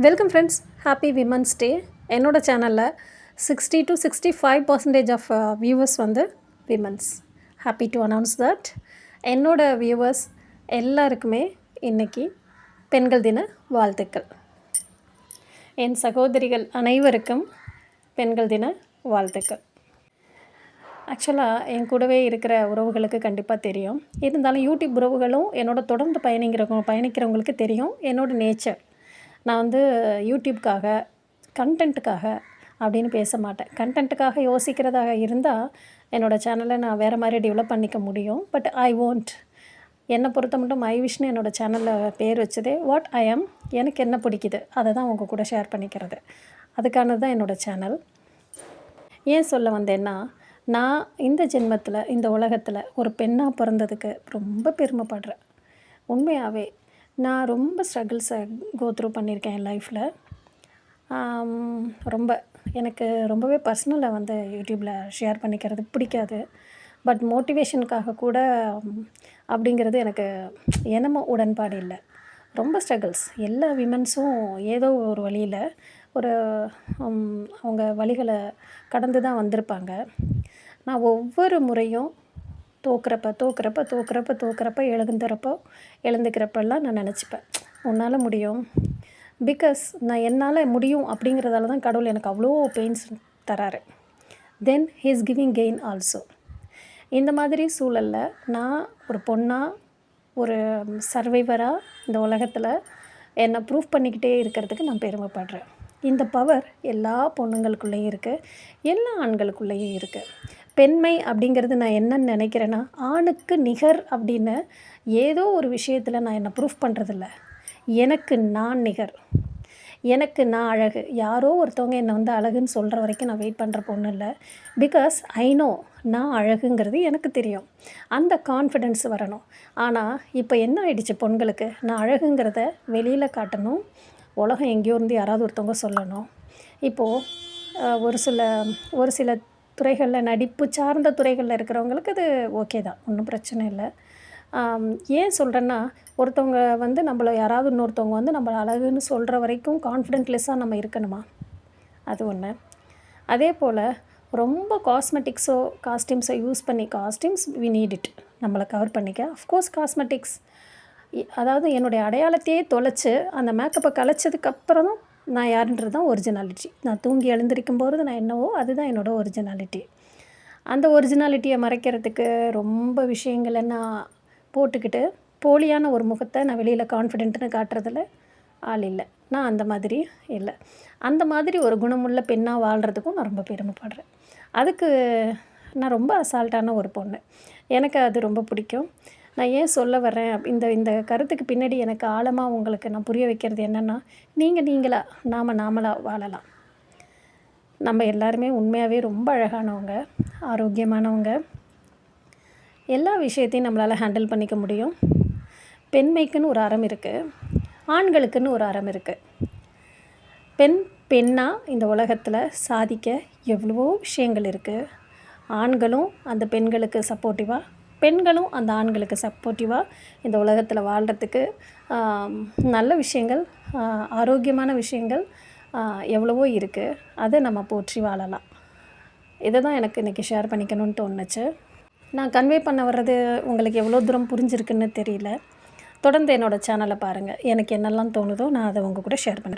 Welcome friends, happy women's day. என்னோடய சேனலில் 60 to 65% of viewers வந்து women's. Happy to announce that என்னோடய viewers எல்லாருக்குமே இன்றைக்கி பெண்கள் தின வாழ்த்துக்கள். என் சகோதரிகள் அனைவருக்கும் பெண்கள் தின வாழ்த்துக்கள். ஆக்சுவலாக என் கூடவே இருக்கிற உறவுகளுக்கு கண்டிப்பாக தெரியும். இருந்தாலும் யூடியூப் உறவுகளும் என்னோட தொடர்ந்து பயணிக்கிறவங்களுக்கு தெரியும் என்னோடய நேச்சர். நான் வந்து யூடியூப்காக கண்டென்ட்டுக்காக அப்படின்னு பேச மாட்டேன். கண்டென்ட்டுக்காக யோசிக்கிறதாக இருந்தால் என்னோடய சேனலை நான் வேறு மாதிரி டெவலப் பண்ணிக்க முடியும். But I won't. என்னை பொறுத்த மட்டும் மைவிஷ்னு என்னோடய சேனலில் பேர் வச்சதே வாட் ஐ ஆம். எனக்கு என்ன பிடிக்குது அதை தான் உங்கள் கூட ஷேர் பண்ணிக்கிறது. அதுக்கானது தான் என்னோடய சேனல். ஏன் சொல்ல வந்தேன்னா, நான் இந்த ஜென்மத்தில் இந்த உலகத்தில் ஒரு பெண்ணாக பிறந்ததுக்கு ரொம்ப பெருமைப்படுறேன். உண்மையாகவே நான் ரொம்ப ஸ்ட்ரகிள்ஸை கோத்ரூ பண்ணியிருக்கேன் என் லைஃப்பில். எனக்கு ரொம்பவே பர்சனலை வந்து யூடியூப்பில் ஷேர் பண்ணிக்கிறது பிடிக்காது. பட் மோட்டிவேஷனுக்காக கூட அப்படிங்கிறது எனக்கு என்னமோ உடன்பாடு இல்லை. ரொம்ப ஸ்ட்ரகிள்ஸ் எல்லா விமன்ஸும் ஏதோ ஒரு வழியில் அவங்க வழிகளை கடந்து தான் வந்திருப்பாங்க. நான் ஒவ்வொரு முறையும் தோக்குறப்ப எழுந்துக்கிறப்பெல்லாம் நான் நினச்சிப்பேன், உன்னால் முடியும். பிகாஸ் நான் என்னால் முடியும் அப்படிங்கிறதால தான் கடவுள் எனக்கு அவ்வளோ பெயின்ஸ் தராரு. தென் he is giving gain also. இந்த மாதிரி சூழலில் நான் ஒரு பொண்ணாக ஒரு சர்வைவராக இந்த உலகத்தில் என்னை ப்ரூஃப் பண்ணிக்கிட்டே இருக்கிறதுக்கு நான் பெருமைப்படுறேன். இந்த பவர் எல்லா பொண்ணுங்களுக்குள்ளேயும் இருக்குது, எல்லா ஆண்களுக்குள்ளேயும் இருக்குது. பெண்மை அப்படிங்கிறது நான் என்னன்னு நினைக்கிறேன்னா, ஆணுக்கு நிகர் அப்படின்னு ஏதோ ஒரு விஷயத்தில் நான் என்னை ப்ரூஃப் பண்ணுறதில்ல. எனக்கு நான் நிகர், எனக்கு நான் அழகு. யாரோ ஒருத்தவங்க என்னை வந்து அழகுன்னு சொல்கிற வரைக்கும் நான் வெயிட் பண்ணுற பொண்ணு இல்லை. பிகாஸ் ஐ நோ நான் அழகுங்கிறது எனக்கு தெரியும். அந்த கான்ஃபிடென்ஸ் வரணும். ஆனால் இப்போ என்ன ஆயிடுச்சு, பொண்களுக்கு நான் அழகுங்கிறத வெளியில் காட்டணும், உலகம் எங்கேயோ இருந்து யாராவது ஒருத்தவங்க சொல்லணும். இப்போது ஒரு சில துறைகளில், நடிப்பு சார்ந்த துறைகளில் இருக்கிறவங்களுக்கு அது ஓகே தான், ஒன்றும் பிரச்சனை இல்லை. ஏன் சொல்கிறேன்னா, ஒருத்தவங்க வந்து யாராவது இன்னொருத்தவங்க வந்து நம்மளை அழகுன்னு சொல்கிற வரைக்கும் கான்ஃபிடென்ட்லெஸ்ஸாக நம்ம இருக்கணுமா? அது ஒன்று. அதே போல் ரொம்ப காஸ்டியூம்ஸை யூஸ் பண்ணி, காஸ்டியூம்ஸ் வி நீட் இட், நம்மளை கவர் பண்ணிக்க. அஃப்கோர்ஸ் காஸ்மெட்டிக்ஸ், அதாவது என்னுடைய அடையாளத்தையே தொலைச்சி அந்த மேக்கப்பை கலைச்சதுக்கப்புறம் நான் யாருன்றது தான் ஒரிஜினாலிட்டி. நான் தூங்கி எழுந்திருக்கும் போது நான் என்னவோ அதுதான் என்னோடய ஒரிஜினாலிட்டி. அந்த ஒரிஜினாலிட்டியை மறைக்கிறதுக்கு ரொம்ப விஷயங்களை நான் போட்டுக்கிட்டு போலியான ஒரு முகத்தை நான் வெளியில் கான்ஃபிடென்ட்னு காட்டுறதில் ஆள் இல்லை. நான் அந்த மாதிரி இல்லை. அந்த மாதிரி ஒரு குணமுள்ள பெண்ணாக வாழ்கிறதுக்கும் நான் ரொம்ப பெருமைப்படுறேன். அதுக்கு நான் ரொம்ப அசால்ட்டான ஒரு பொண்ணு. எனக்கு அது ரொம்ப பிடிக்கும். நான் ஏன் சொல்ல வர்றேன், இந்த கருத்துக்கு பின்னாடி எனக்கு ஆழமாக உங்களுக்கு நான் புரிய வைக்கிறது என்னென்னா, நீங்களாக நாமளாக வாழலாம். நம்ம எல்லாருமே உண்மையாகவே ரொம்ப அழகானவங்க, ஆரோக்கியமானவங்க. எல்லா விஷயத்தையும் நம்மளால் ஹேண்டில் பண்ணிக்க முடியும். பெண்மைக்குன்னு ஒரு அறம் இருக்குது, ஆண்களுக்குன்னு ஒரு அறம் இருக்குது. பெண்ணாக இந்த உலகத்தில் சாதிக்க எவ்வளவோ விஷயங்கள் இருக்குது. ஆண்களும் அந்த பெண்களுக்கு சப்போர்ட்டிவாக, பெண்களும் அந்த ஆண்களுக்கு சப்போர்ட்டிவாக இந்த உலகத்தில் வாழ்கிறதுக்கு நல்ல விஷயங்கள், ஆரோக்கியமான விஷயங்கள் எவ்வளவோ இருக்குது. அதை நம்ம போற்றி வாழலாம். இதை தான் எனக்கு இன்றைக்கி ஷேர் பண்ணிக்கணும்னு தோணுச்சு. நான் கன்வே பண்ண வர்றது உங்களுக்கு எவ்வளோ தூரம் புரிஞ்சிருக்குன்னு தெரியல. தொடர்ந்து என்னோடய சேனலை பாருங்கள். எனக்கு என்னெல்லாம் தோணுதோ நான் அதை உங்கள் கூட ஷேர் பண்ணுறேன்.